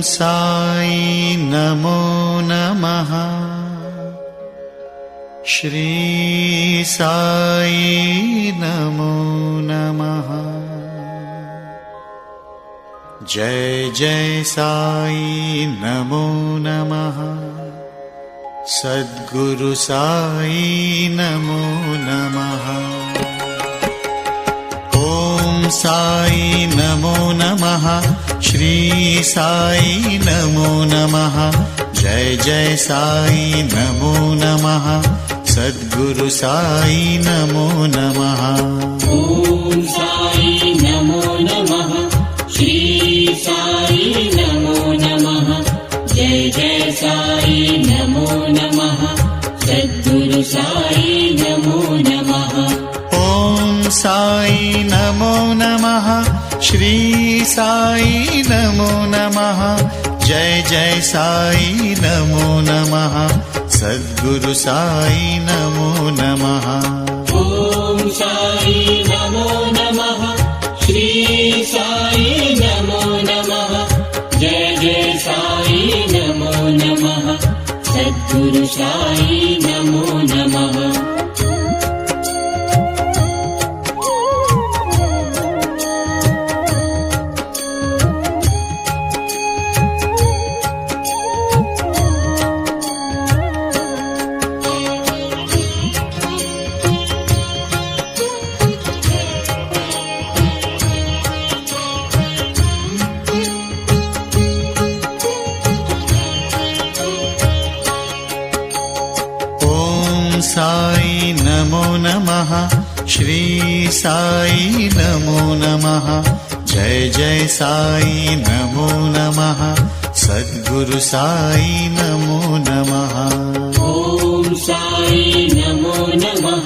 साई नमो नमः। श्री साई नमो नमः। जय जय साई नमो नमः। सद्गुरु साई नमो नमः। ओम साई नमो नमः। श्री साई नमो नमः। जय जय साई नमो नमः। सद्गुरु साई नमो नमः। ओम साई नमो नमः। श्री साई नमो नमः। जय जय साई नमो नमः। सद्गुरु साई नमो नमः। ओम साई नमो नमः। श्री साई नमो नमः। जय जय साई नमो नमः। सद्गुरु साई नमो नमः। ओम साई नमो नमः। श्री साई नमो नमः। जय जय साई नमो नमः। सद्गुरु साई नमो नमः। साई नमो नमः। श्री साई नमो नमः। जय जय साई नमो नमः। सद्गुरु साई नमो नमः। ओम साई नमो नमः।